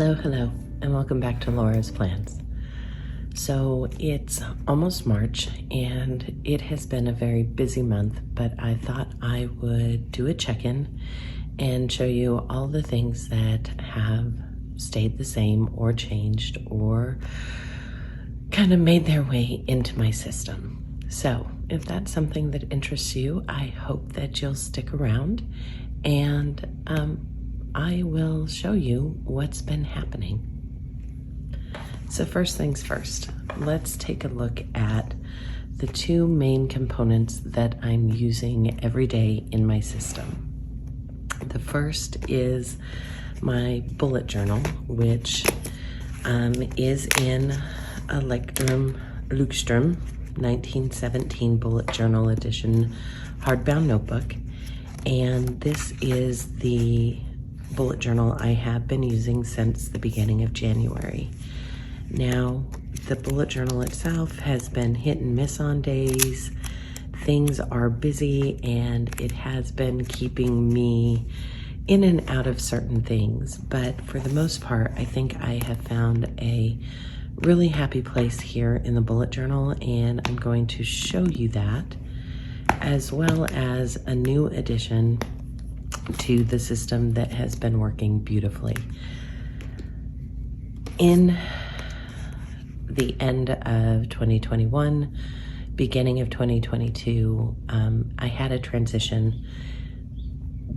Hello, and welcome back to Laura's Plans. So it's almost March, and it has been a very busy month, but I thought I would do a check-in and show you all the things that have stayed the same or changed or kind of made their way into my system. So if that's something that interests you, I hope that you'll stick around, and I will show you what's been happening. So first things first, let's take a look at the two main components that I'm using every day in my system. The first is my bullet journal, which is in a Leuchtturm 1917 bullet journal edition hardbound notebook. And this is the bullet journal I have been using since the beginning of January. Now, the bullet journal itself has been hit and miss on days. Things are busy, and it has been keeping me in and out of certain things. But for the most part, I think I have found a really happy place here in the bullet journal, and I'm going to show you that, as well as a new addition to the system that has been working beautifully. In the end of 2021, beginning of 2022, I had a transition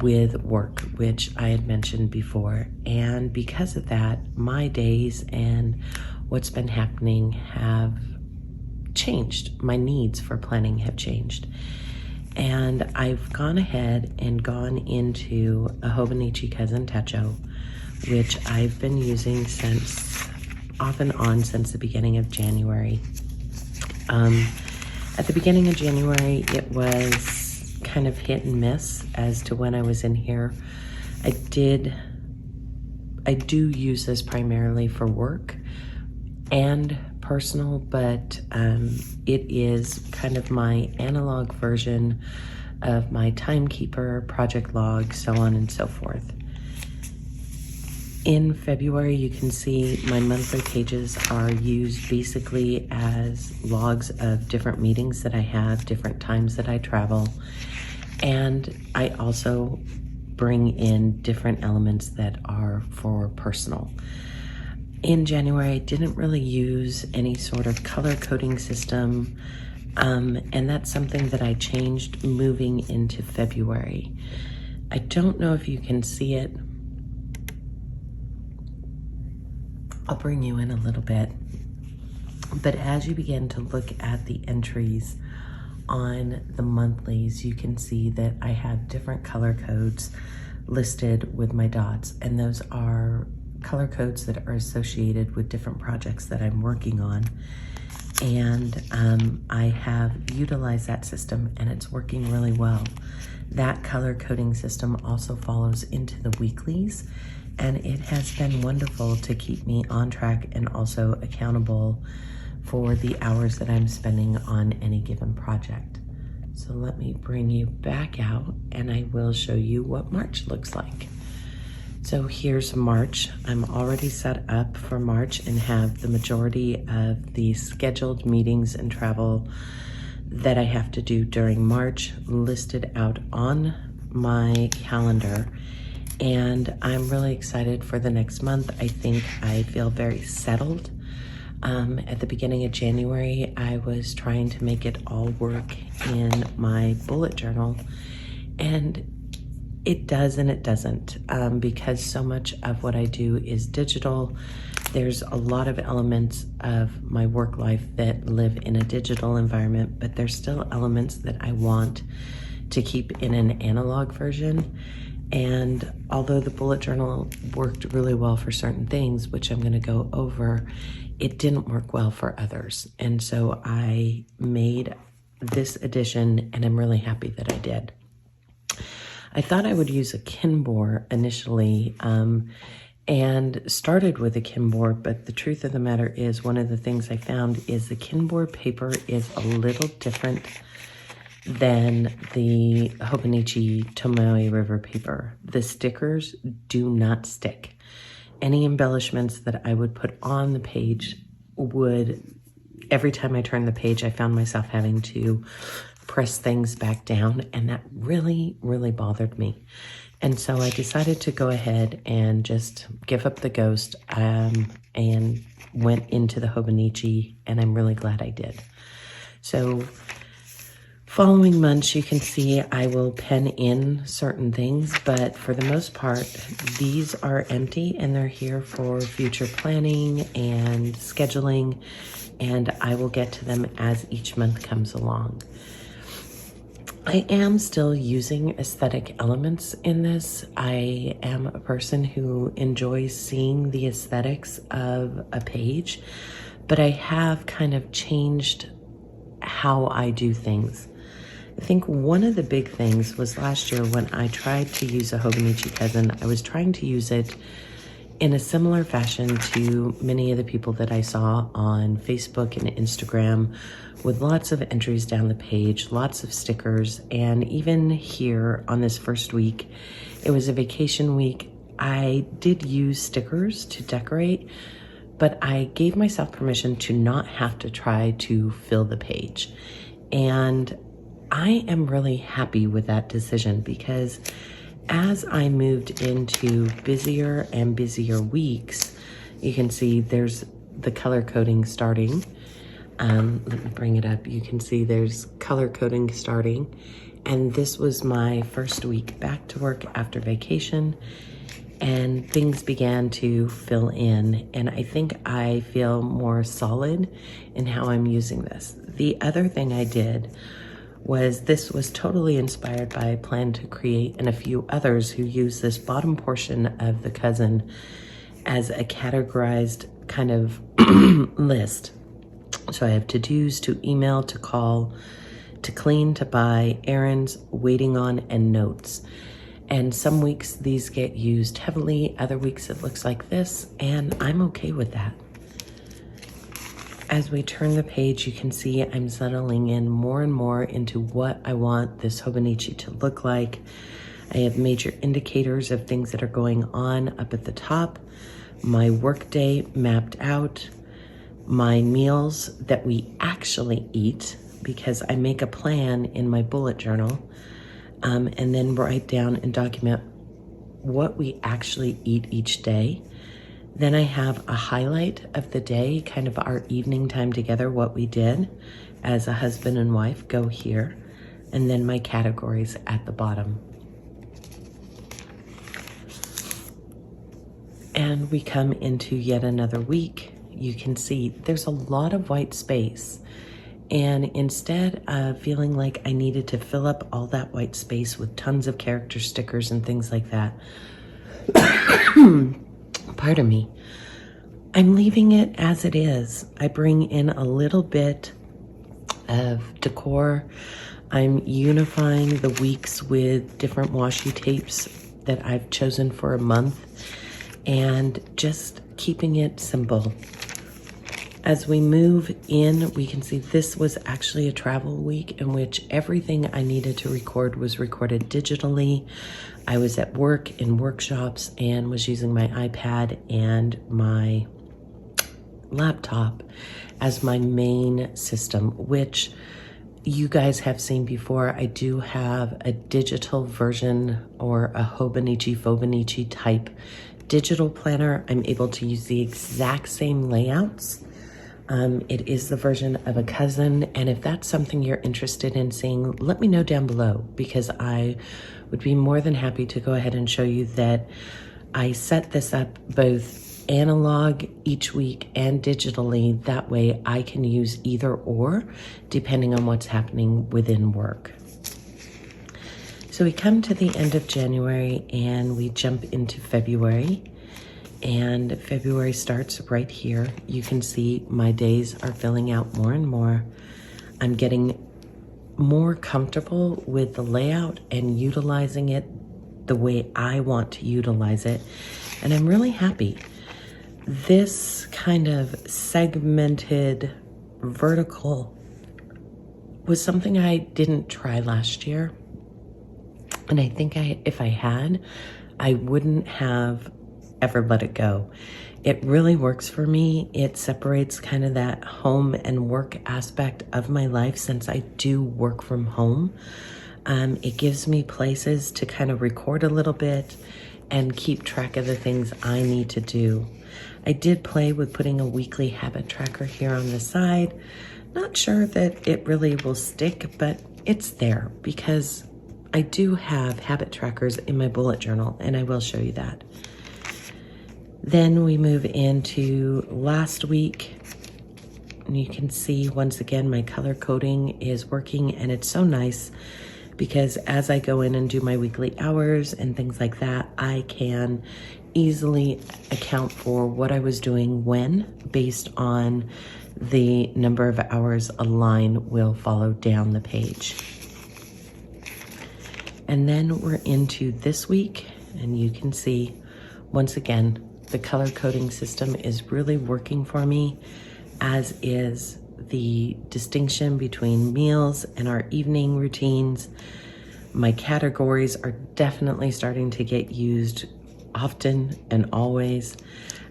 with work, which I had mentioned before. And because of that, my days and what's been happening have changed. My needs for planning have changed. And I've gone ahead and gone into a Hobonichi Cousin Techo, which I've been using off and on since the beginning of January. At the beginning of January, it was kind of hit and miss as to when I was in here. I do use this primarily for work and personal, but it is kind of my analog version of my timekeeper, project log, so on and so forth. In February, you can see my monthly pages are used basically as logs of different meetings that I have, different times that I travel, and I also bring in different elements that are for personal. In January, I didn't really use any sort of color coding system, and that's something that I changed moving into February. I don't know if you can see it. I'll bring you in a little bit. But as you begin to look at the entries on the monthlies, you can see that I have different color codes listed with my dots, and those are color codes that are associated with different projects that I'm working on. And I have utilized that system, and it's working really well. That color coding system also follows into the weeklies, and it has been wonderful to keep me on track and also accountable for the hours that I'm spending on any given project. So let me bring you back out, and I will show you what March looks like. So here's March. I'm already set up for March and have the majority of the scheduled meetings and travel that I have to do during March listed out on my calendar. And I'm really excited for the next month. I think I feel very settled. At the beginning of January, I was trying to make it all work in my bullet journal, and it does and it doesn't, because so much of what I do is digital. There's a lot of elements of my work life that live in a digital environment, but there's still elements that I want to keep in an analog version. And although the bullet journal worked really well for certain things, which I'm going to go over, it didn't work well for others. And so I made this addition, and I'm really happy that I did. I thought I would use a Kinbor initially, and started with a Kinbor, but the truth of the matter is, one of the things I found is the Kinbor paper is a little different than the Hobonichi Tomoe River paper. The stickers do not stick. Any embellishments that I would put on the page every time I turned the page, I found myself having to press things back down, and that really, really bothered me. And so I decided to go ahead and just give up the ghost and went into the Hobonichi, and I'm really glad I did. So following months, you can see I will pen in certain things, but for the most part, these are empty and they're here for future planning and scheduling, and I will get to them as each month comes along. I am still using aesthetic elements in this. I am a person who enjoys seeing the aesthetics of a page, but I have kind of changed how I do things. I think one of the big things was last year when I tried to use a Hobonichi Cousin, I was trying to use it in a similar fashion to many of the people that I saw on Facebook and Instagram, with lots of entries down the page, lots of stickers, and even here on this first week, it was a vacation week. I did use stickers to decorate, but I gave myself permission to not have to try to fill the page. And I am really happy with that decision, because as I moved into busier and busier weeks, you can see there's the color coding starting. Let me bring it up. You can see there's color coding starting. And this was my first week back to work after vacation, and things began to fill in. And I think I feel more solid in how I'm using this. The other thing I did was, this was totally inspired by a plan to create and a few others who use this bottom portion of the Cousin as a categorized kind of list. So I have to-dos, to email, to call, to clean, to buy, errands, waiting on, and notes. And some weeks these get used heavily, other weeks it looks like this, and I'm okay with that. As we turn the page, you can see I'm settling in more and more into what I want this Hobonichi to look like. I have major indicators of things that are going on up at the top, my workday mapped out, my meals that we actually eat, because I make a plan in my bullet journal, and then write down and document what we actually eat each day. Then I have a highlight of the day, kind of our evening time together, what we did as a husband and wife go here, and then my categories at the bottom. And we come into yet another week. You can see there's a lot of white space. And instead of feeling like I needed to fill up all that white space with tons of character stickers and things like that, pardon me, I'm leaving it as it is. I bring in a little bit of decor. I'm unifying the weeks with different washi tapes that I've chosen for a month, and just keeping it simple. As we move in, we can see this was actually a travel week in which everything I needed to record was recorded digitally. I was at work in workshops and was using my iPad and my laptop as my main system, which you guys have seen before. I do have a digital version, or a Hobonichi type digital planner. I'm able to use the exact same layouts. It is the version of a Cousin, and if that's something you're interested in seeing, let me know down below, because I would be more than happy to go ahead and show you that I set this up both analog each week and digitally. That way I can use either or, depending on what's happening within work. So we come to the end of January and we jump into February. And February starts right here. You can see my days are filling out more and more. I'm getting more comfortable with the layout and utilizing it the way I want to utilize it. And I'm really happy. This kind of segmented vertical was something I didn't try last year. And I think if I had, I wouldn't have ever let it go. It really works for me. It separates kind of that home and work aspect of my life since I do work from home. It gives me places to kind of record a little bit and keep track of the things I need to do. I did play with putting a weekly habit tracker here on the side. Not sure that it really will stick, but it's there because I do have habit trackers in my bullet journal, and I will show you that. Then we move into last week, and you can see once again my color coding is working, and it's so nice because as I go in and do my weekly hours and things like that, I can easily account for what I was doing when, based on the number of hours a line will follow down the page. And then we're into this week, and you can see once again the color coding system is really working for me, as is the distinction between meals and our evening routines. My categories are definitely starting to get used often and always.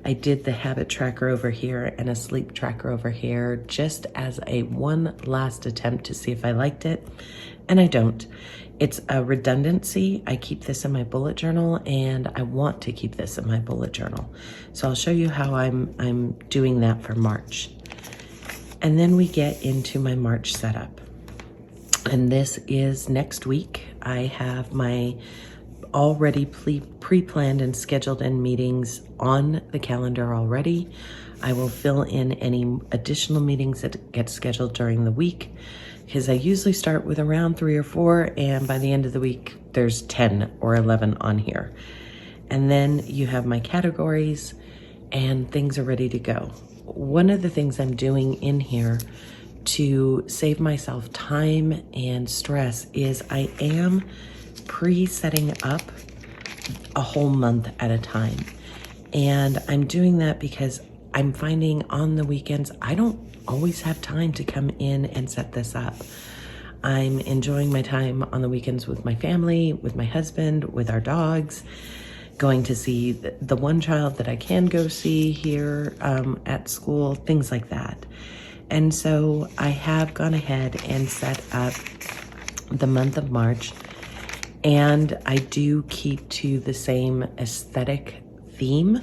I did the habit tracker over here and a sleep tracker over here just as a one last attempt to see if I liked it, and I don't. It's a redundancy. I keep this in my bullet journal, and I want to keep this in my bullet journal. So I'll show you how I'm doing that for March. And then we get into my March setup. And this is next week. I have my already pre-planned and scheduled in meetings on the calendar already. I will fill in any additional meetings that get scheduled during the week, because I usually start with around 3 or 4, and by the end of the week, there's 10 or 11 on here. And then you have my categories, and things are ready to go. One of the things I'm doing in here to save myself time and stress is I am pre-setting up a whole month at a time. And I'm doing that because I'm finding on the weekends, I don't always have time to come in and set this up. I'm enjoying my time on the weekends with my family, with my husband, with our dogs, going to see the one child that I can go see here at school, things like that. And so I have gone ahead and set up the month of March, and I do keep to the same aesthetic theme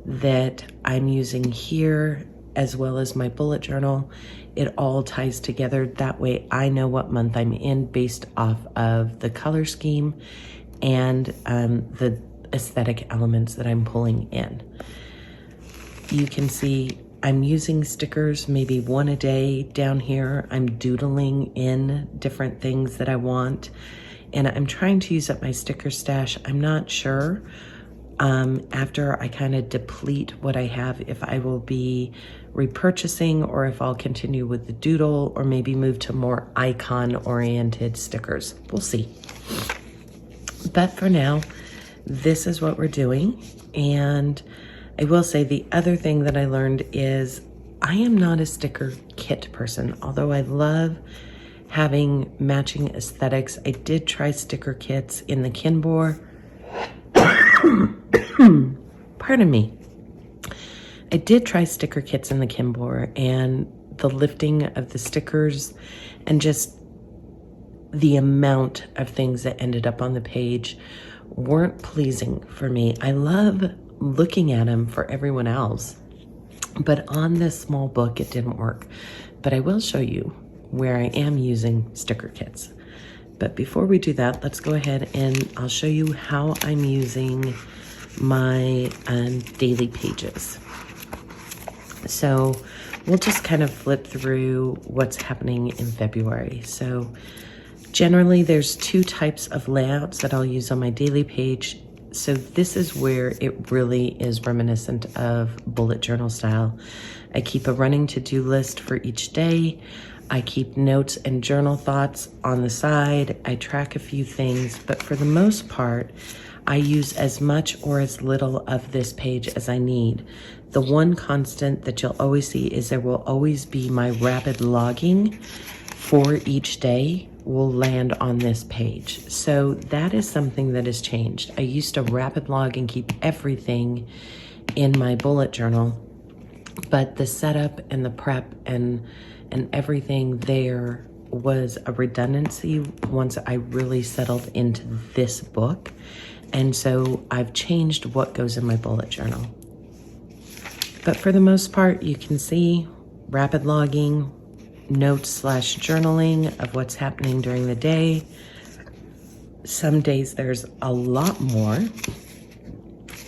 that I'm using here, as well as my bullet journal. It all ties together. That way I know what month I'm in based off of the color scheme and the aesthetic elements that I'm pulling in. You can see I'm using stickers, maybe one a day down here. I'm doodling in different things that I want, and I'm trying to use up my sticker stash. I'm not sure after I kind of deplete what I have, if I will be repurchasing or if I'll continue with the doodle or maybe move to more icon oriented stickers. We'll see. But for now, this is what we're doing. And I will say the other thing that I learned is I am not a sticker kit person, although I love having matching aesthetics. I did try sticker kits in the Kinbor. Pardon me. I did try sticker kits in the Kinbor, and the lifting of the stickers and just the amount of things that ended up on the page weren't pleasing for me. I love looking at them for everyone else, but on this small book it didn't work. But I will show you where I am using sticker kits. But before we do that, let's go ahead and I'll show you how I'm using my daily pages. So we'll just kind of flip through what's happening in February. So generally there's 2 types of layouts that I'll use on my daily page. So this is where it really is reminiscent of bullet journal style. I keep a running to-do list for each day. I keep notes and journal thoughts on the side. I track a few things, but for the most part, I use as much or as little of this page as I need. The one constant that you'll always see is there will always be my rapid logging for each day will land on this page. So that is something that has changed. I used to rapid log and keep everything in my bullet journal, but the setup and the prep and everything there was a redundancy once I really settled into this book. And so I've changed what goes in my bullet journal. But for the most part, you can see rapid logging, notes / journaling of what's happening during the day. Some days there's a lot more,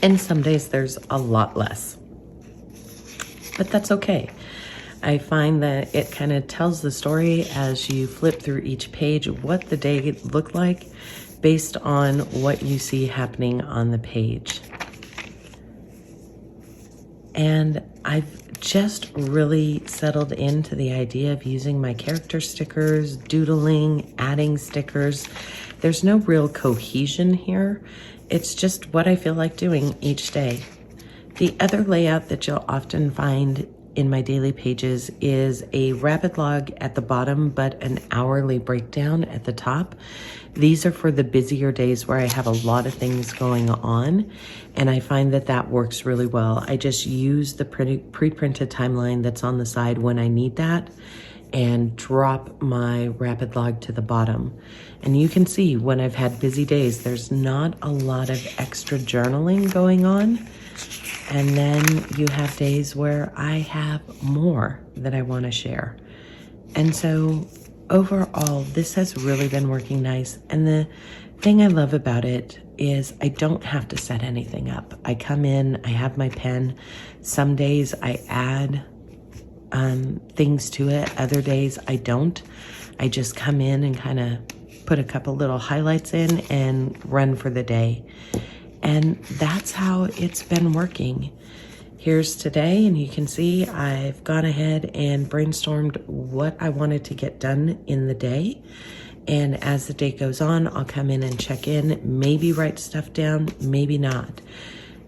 and some days there's a lot less. But that's okay. I find that it kind of tells the story as you flip through each page of what the day looked like based on what you see happening on the page. And I've just really settled into the idea of using my character stickers, doodling, adding stickers. There's no real cohesion here. It's just what I feel like doing each day. The other layout that you'll often find in my daily pages is a rapid log at the bottom, but an hourly breakdown at the top. These are for the busier days where I have a lot of things going on, and I find that that works really well. I just use the pre-printed timeline that's on the side when I need that and drop my rapid log to the bottom. And you can see when I've had busy days, there's not a lot of extra journaling going on. And then you have days where I have more that I want to share. And so overall, this has really been working nice. And the thing I love about it is I don't have to set anything up. I come in, I have my pen. Some days I add things to it. Other days I don't. I just come in and kind of put a couple little highlights in and run for the day. And that's how it's been working. Here's today, and you can see I've gone ahead and brainstormed what I wanted to get done in the day. And as the day goes on, I'll come in and check in, maybe write stuff down, maybe not.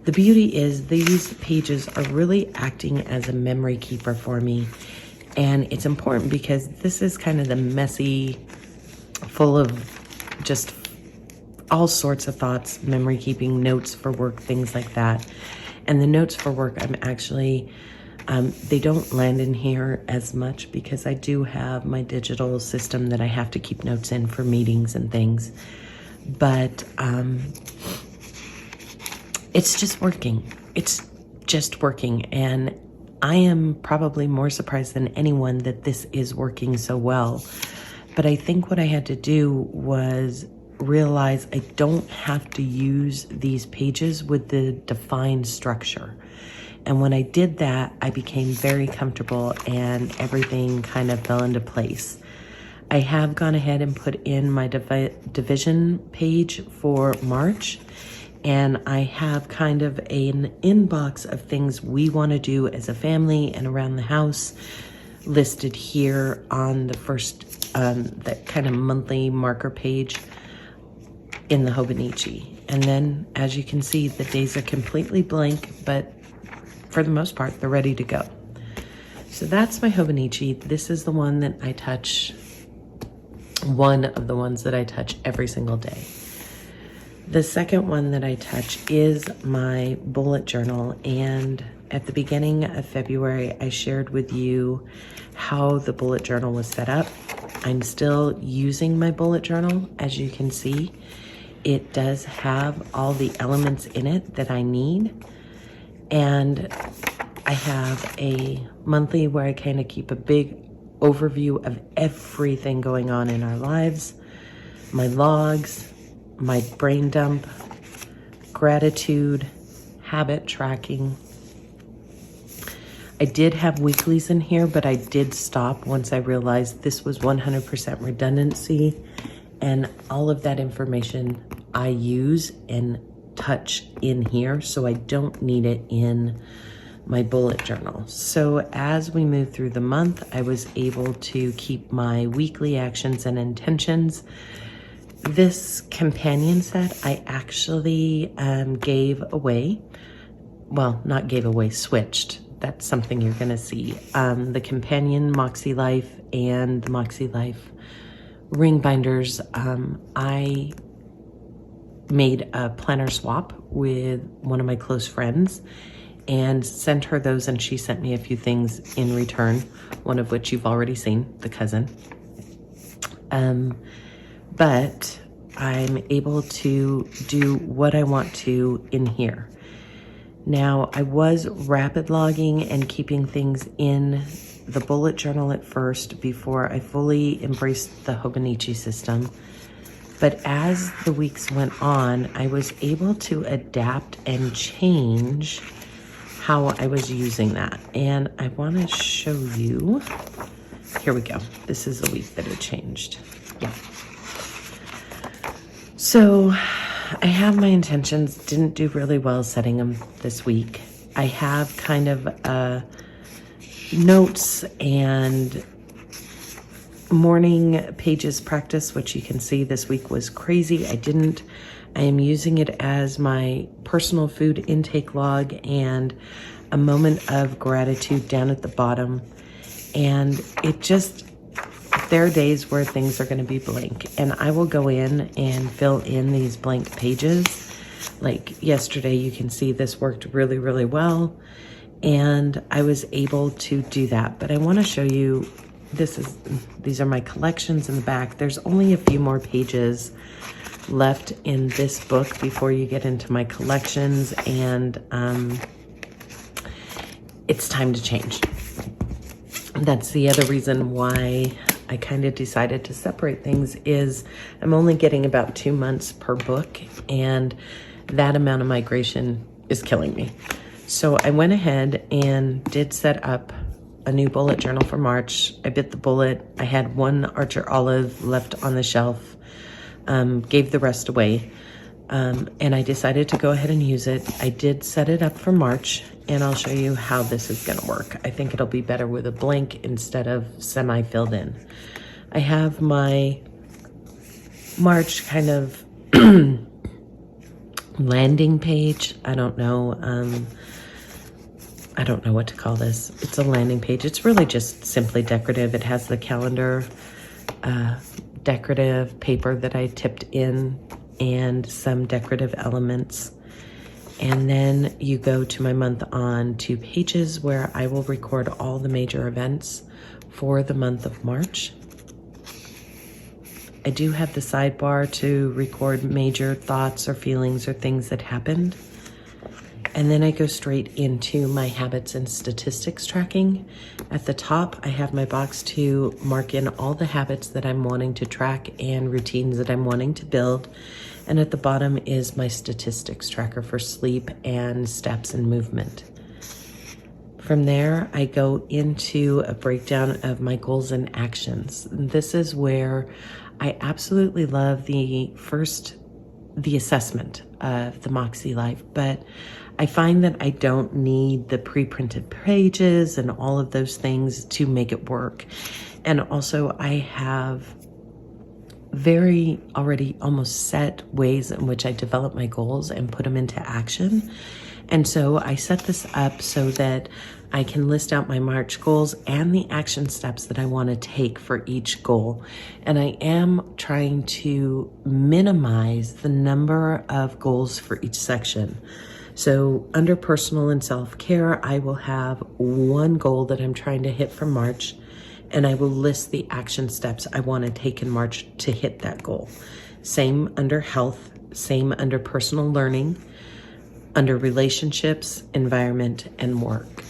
The beauty is these pages are really acting as a memory keeper for me. And it's important because this is kind of the messy, full of just all sorts of thoughts, memory keeping, notes for work, things like that. And the notes for work, I'm actually, they don't land in here as much because I do have my digital system that I have to keep notes in for meetings and things. But it's just working. It's just working. And I am probably more surprised than anyone that this is working so well. But I think what I had to do was realize I don't have to use these pages with the defined structure. And when I did that, I became very comfortable and everything kind of fell into place. I have gone ahead and put in my division page for March, and I have kind of an inbox of things we want to do as a family and around the house listed here on the first, that kind of monthly marker page in the Hobonichi. And then, as you can see, the days are completely blank, but for the most part, they're ready to go. So that's my Hobonichi. This is the one that I touch, one of the ones that I touch every single day. The second one that I touch is my bullet journal. And at the beginning of February, I shared with you how the bullet journal was set up. I'm still using my bullet journal, as you can see. It does have all the elements in it that I need. And I have a monthly where I kind of keep a big overview of everything going on in our lives, my logs, my brain dump, gratitude, habit tracking. I did have weeklies in here, but I did stop once I realized this was 100% redundancy. And all of that information I use and touch in here, so I don't need it in my bullet journal. So as we move through the month, I was able to keep my weekly actions and intentions. This companion set I actually gave away. Well, not gave away, switched. That's something you're gonna see. The companion Moxie Life and the Moxie Life ring binders, I made a planner swap with one of my close friends and sent her those, and she sent me a few things in return, one of which you've already seen, the cousin. But I'm able to do what I want to in here. Now, I was rapid logging and keeping things in the bullet journal at first before I fully embraced the Hobonichi system. But as the weeks went on, I was able to adapt and change how I was using that. And I want to show you. Here we go. This is the week that it changed. Yeah. So I have my intentions. Didn't do really well setting them this week. I have kind of notes and morning pages practice, which you can see this week was crazy. I am using it as my personal food intake log and a moment of gratitude down at the bottom. And there are days where things are going to be blank, and I will go in and fill in these blank pages. Like yesterday, you can see this worked really, really well, and I was able to do that. But I want to show you, these are my collections in the back. There's only a few more pages left in this book before you get into my collections, and it's time to change. That's the other reason why I kind of decided to separate things, is I'm only getting about 2 months per book, and that amount of migration is killing me. So I went ahead and did set up a new bullet journal for March. I bit the bullet. I had one Archer Olive left on the shelf, gave the rest away, and I decided to go ahead and use it. I did set it up for March, and I'll show you how this is going to work. I think it'll be better with a blank instead of semi-filled in. I have my March kind of landing page. I don't know what to call this. It's a landing page. It's really just simply decorative. It has the calendar decorative paper that I tipped in and some decorative elements. And then you go to my month on 2 pages where I will record all the major events for the month of March. I do have the sidebar to record major thoughts or feelings or things that happened. And then I go straight into my habits and statistics tracking. At the top, I have my box to mark in all the habits that I'm wanting to track and routines that I'm wanting to build. And at the bottom is my statistics tracker for sleep and steps and movement. From there, I go into a breakdown of my goals and actions. This is where I absolutely love the assessment of the Moxie Life, but I find that I don't need the pre-printed pages and all of those things to make it work. And also I have very already almost set ways in which I develop my goals and put them into action. And so I set this up so that I can list out my March goals and the action steps that I want to take for each goal. And I am trying to minimize the number of goals for each section. So under personal and self-care, I will have one goal that I'm trying to hit for March, and I will list the action steps I want to take in March to hit that goal. Same under health, same under personal learning, under relationships, environment, and work.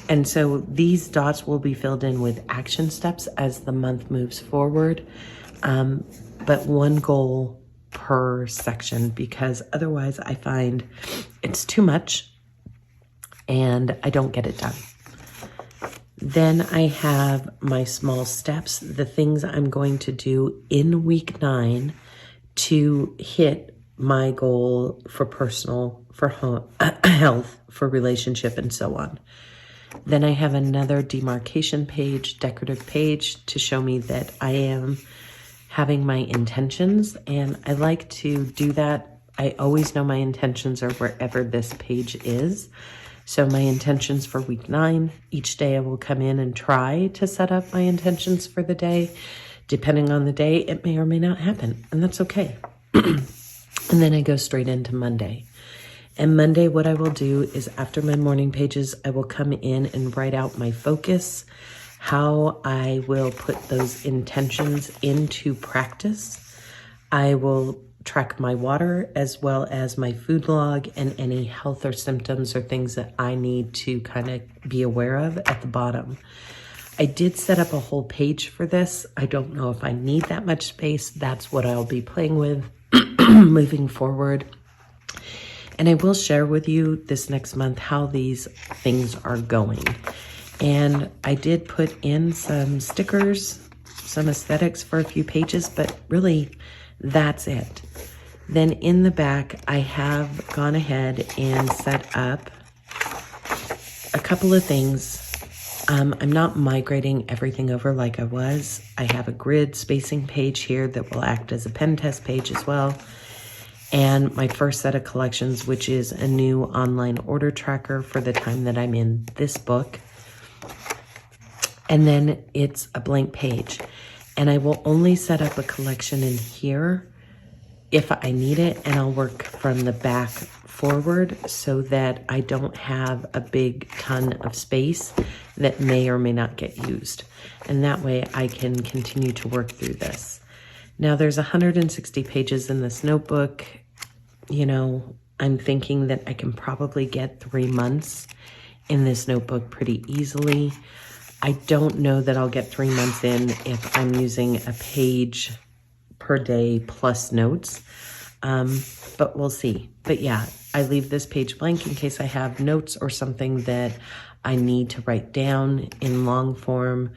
And so these dots will be filled in with action steps as the month moves forward, but one goal per section, because otherwise I find it's too much and I don't get it done. Then I have my small steps, the things I'm going to do in week 9 to hit my goal for personal, for health, for relationship, and so on. Then I have another demarcation page, decorative page, to show me that I am having my intentions, and I like to do that. I always know my intentions are wherever this page is. So my intentions for week 9, each day I will come in and try to set up my intentions for the day Depending on the day, it may or may not happen, and that's okay. And then I go straight into Monday. And Monday, what I will do is after my morning pages, I will come in and write out my focus, how I will put those intentions into practice. I will track my water as well as my food log and any health or symptoms or things that I need to kind of be aware of at the bottom. I did set up a whole page for this. I don't know if I need that much space. That's what I'll be playing with moving forward. And I will share with you this next month how these things are going. And I did put in some stickers, some aesthetics for a few pages, but really that's it. Then in the back, I have gone ahead and set up a couple of things. I'm not migrating everything over like I was. I have a grid spacing page here that will act as a pen test page as well. And my first set of collections, which is a new online order tracker for the time that I'm in this book. And then it's a blank page. And I will only set up a collection in here if I need it, and I'll work from the back forward so that I don't have a big ton of space that may or may not get used. And that way I can continue to work through this. Now there's 160 pages in this notebook. You know, I'm thinking that I can probably get 3 months in this notebook pretty easily. I don't know that I'll get 3 months in if I'm using a page per day plus notes, but we'll see. But yeah, I leave this page blank in case I have notes or something that I need to write down in long form.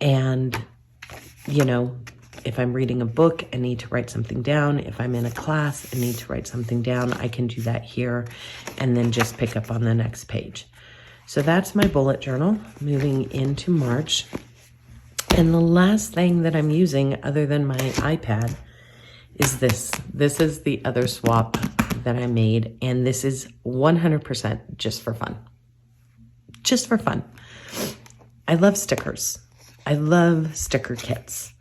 And, you know, if I'm reading a book, I need to write something down. If I'm in a class, I need to write something down. I can do that here and then just pick up on the next page. So that's my bullet journal moving into March. And the last thing that I'm using other than my iPad is this. This is the other swap that I made, and this is 100% just for fun. Just for fun. I love stickers. I love sticker kits.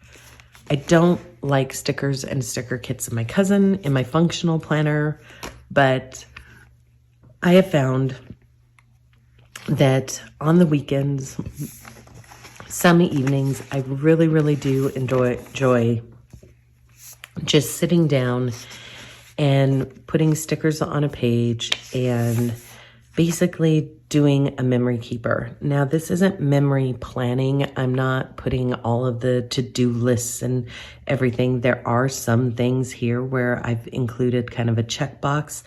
I don't like stickers and sticker kits in my cousin, in my functional planner, but I have found that on the weekends, some evenings, I really, really do enjoy just sitting down and putting stickers on a page and basically doing a memory keeper. Now, this isn't memory planning. I'm not putting all of the to-do lists and everything. There are some things here where I've included kind of a checkbox,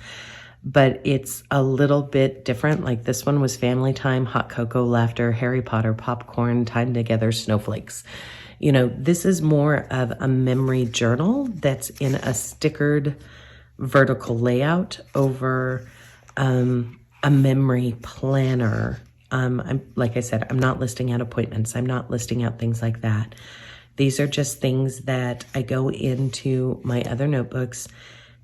but it's a little bit different. Like this one was family time, hot cocoa, laughter, Harry Potter, popcorn, time together, snowflakes. You know, this is more of a memory journal that's in a stickered vertical layout over a memory planner. Like I said, I'm not listing out appointments. I'm not listing out things like that. These are just things that I go into my other notebooks,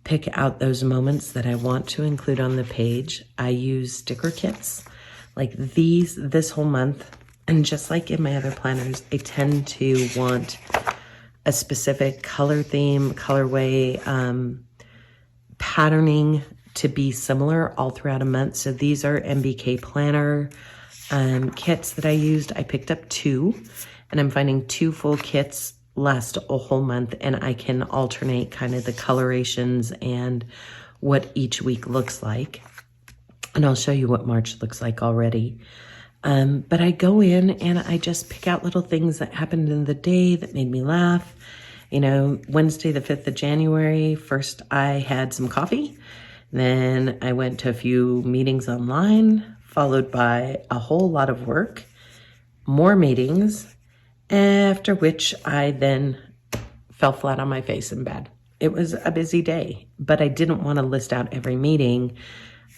pick out those moments that I want to include on the page. I use sticker kits like these this whole month. And just like in my other planners, I tend to want a specific color theme, colorway, patterning to be similar all throughout a month. So these are MBK planner kits that I used. I picked up 2, and I'm finding 2 full kits last a whole month, and I can alternate kind of the colorations and what each week looks like. And I'll show you what March looks like already. But I go in and I just pick out little things that happened in the day that made me laugh. You know, Wednesday, the 5th of January, first I had some coffee. Then I went to a few meetings online, followed by a whole lot of work, more meetings, after which I then fell flat on my face in bed. It was a busy day, but I didn't want to list out every meeting.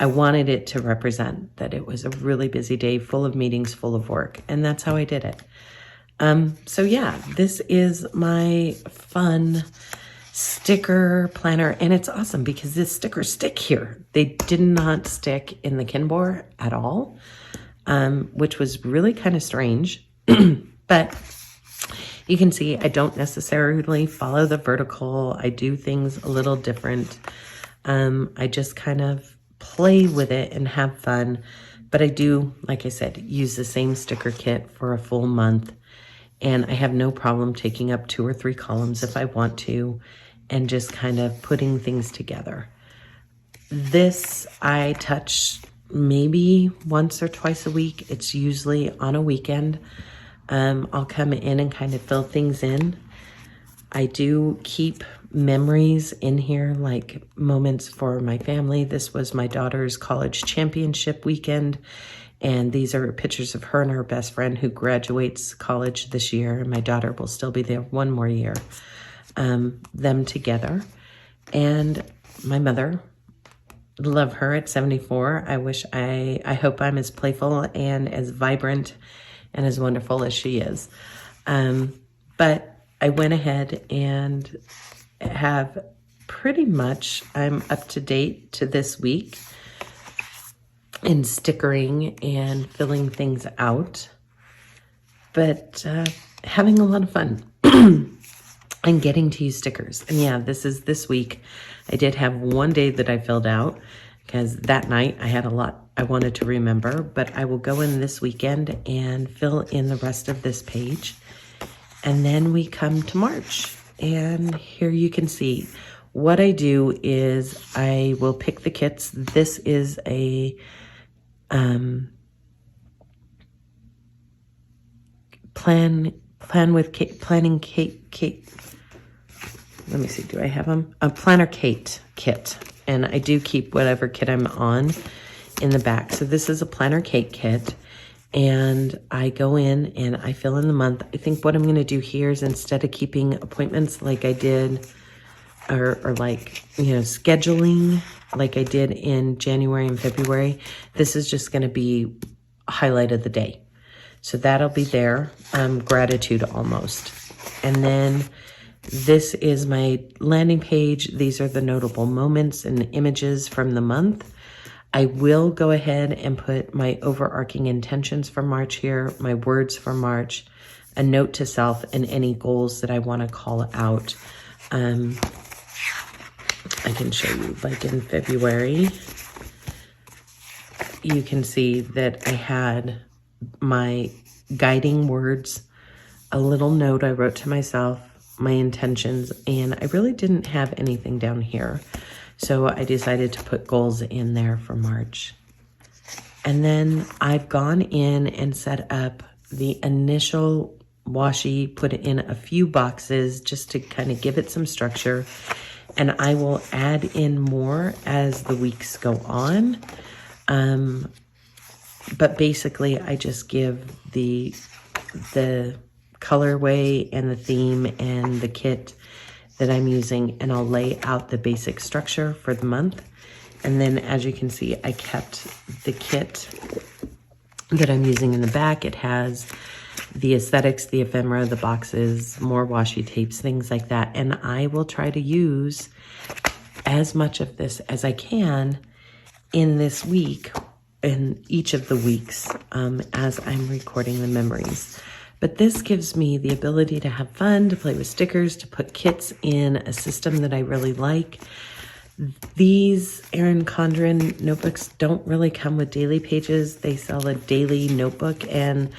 I wanted it to represent that it was a really busy day, full of meetings, full of work, and that's how I did it. So yeah, this is my fun sticker planner, and it's awesome because the stickers stick here. They did not stick in the Kinbor at all, which was really kind of strange, but You can see I don't necessarily follow the vertical. I do things a little different. I just kind of play with it and have fun. But I do, like I said, use the same sticker kit for a full month. And I have no problem taking up 2 or 3 columns if I want to, and just kind of putting things together. This I touch maybe once or twice a week. It's usually on a weekend. I'll come in and kind of fill things in. I do keep memories in here, like moments for my family. This was my daughter's college championship weekend, and these are pictures of her and her best friend who graduates college this year. And my daughter will still be there one more year. Them together. And my mother, love her at 74. I hope I'm as playful and as vibrant and as wonderful as she is. But I went ahead and have pretty much, I'm up to date to this week in stickering and filling things out, but having a lot of fun and getting to use stickers. And yeah, this is this week. I did have one day that I filled out because that night I had a lot I wanted to remember, but I will go in this weekend and fill in the rest of this page. And then we come to March, and here you can see what I do is I will pick the kits. This is a planning Kate. Let me see, do I have them? A Planner Kate kit. And I do keep whatever kit I'm on in the back. So this is a Planner Kate kit. And I go in and I fill in the month. I think what I'm going to do here is instead of keeping appointments like I did, or like, you know, scheduling like I did in January and February, this is just going to be highlight of the day. So that'll be there. Gratitude almost. And then this is my landing page. These are the notable moments and images from the month. I will go ahead and put my overarching intentions for March here, my words for March, a note to self, and any goals that I want to call out. I can show you, like in February, you can see that I had my guiding words, a little note I wrote to myself, my intentions, and I really didn't have anything down here. So I decided to put goals in there for March. And then I've gone in and set up the initial washi, put it in a few boxes just to kind of give it some structure. And I will add in more as the weeks go on. But basically I just give the colorway and the theme and the kit that I'm using, and I'll lay out the basic structure for the month. And then as you can see, I kept the kit that I'm using in the back. It has the aesthetics, the ephemera, the boxes, more washi tapes, things like that. And I will try to use as much of this as I can in this week, in each of the weeks, as I'm recording the memories. But this gives me the ability to have fun, to play with stickers, to put kits in a system that I really like. These Erin Condren notebooks don't really come with daily pages. They sell a daily notebook, and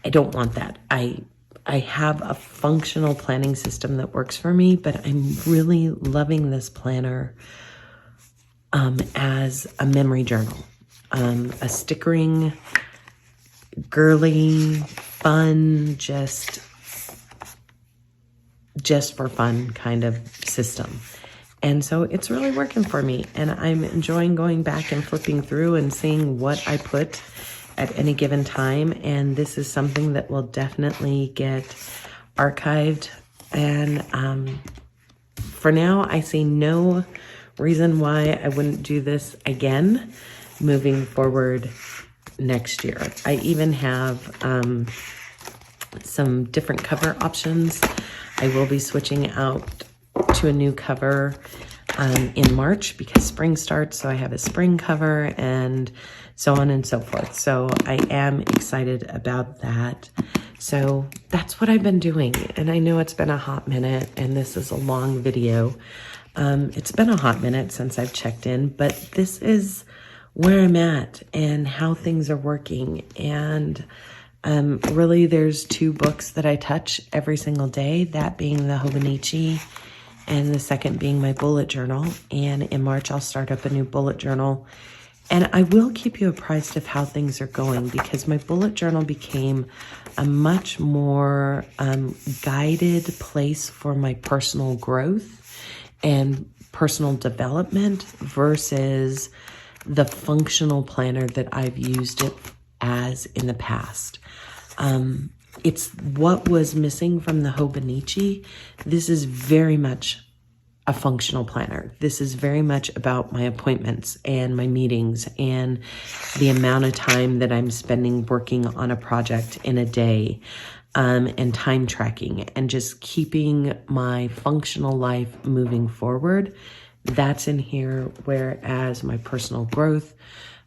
I don't want that. I have a functional planning system that works for me, but I'm really loving this planner as a memory journal, a stickering, girly, fun, just for fun kind of system. And so it's really working for me, and I'm enjoying going back and flipping through and seeing what I put at any given time. And this is something that will definitely get archived. And for now, I see no reason why I wouldn't do this again moving forward next year. I even have some different cover options. I will be switching out to a new cover in March because spring starts, so I have a spring cover and so on and so forth. So I am excited about that. So that's what I've been doing. And I know it's been a hot minute and this is a long video. It's been a hot minute since I've checked in, but this is where I'm at and how things are working. And really there's 2 books that I touch every single day, that being the Hobonichi and the second being my bullet journal. And in March, I'll start up a new bullet journal. And I will keep you apprised of how things are going, because my bullet journal became a much more guided place for my personal growth and personal development versus the functional planner that I've used it as in the past. It's what was missing from the Hobonichi. This is very much a functional planner. This is very much about my appointments and my meetings and the amount of time that I'm spending working on a project in a day, and time tracking and just keeping my functional life moving forward. That's in here, whereas my personal growth,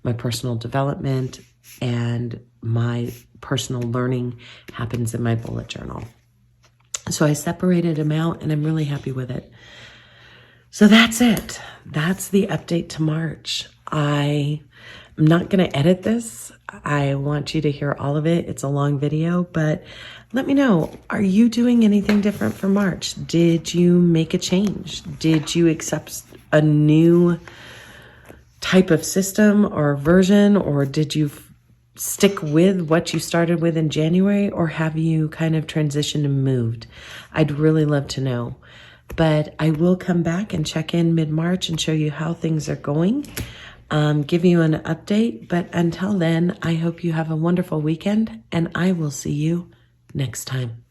my personal development, and my personal learning happens in my bullet journal. So I separated them out and I'm really happy with it. So that's it. That's the update to March. I'm not going to edit this. I want you to hear all of it. It's a long video, but let me know, are you doing anything different for March? Did you make a change? Did you accept a new type of system or version, or did you stick with what you started with in January, or have you kind of transitioned and moved? I'd really love to know. But I will come back and check in mid-March and show you how things are going, give you an update. But until then, I hope you have a wonderful weekend, and I will see you next time.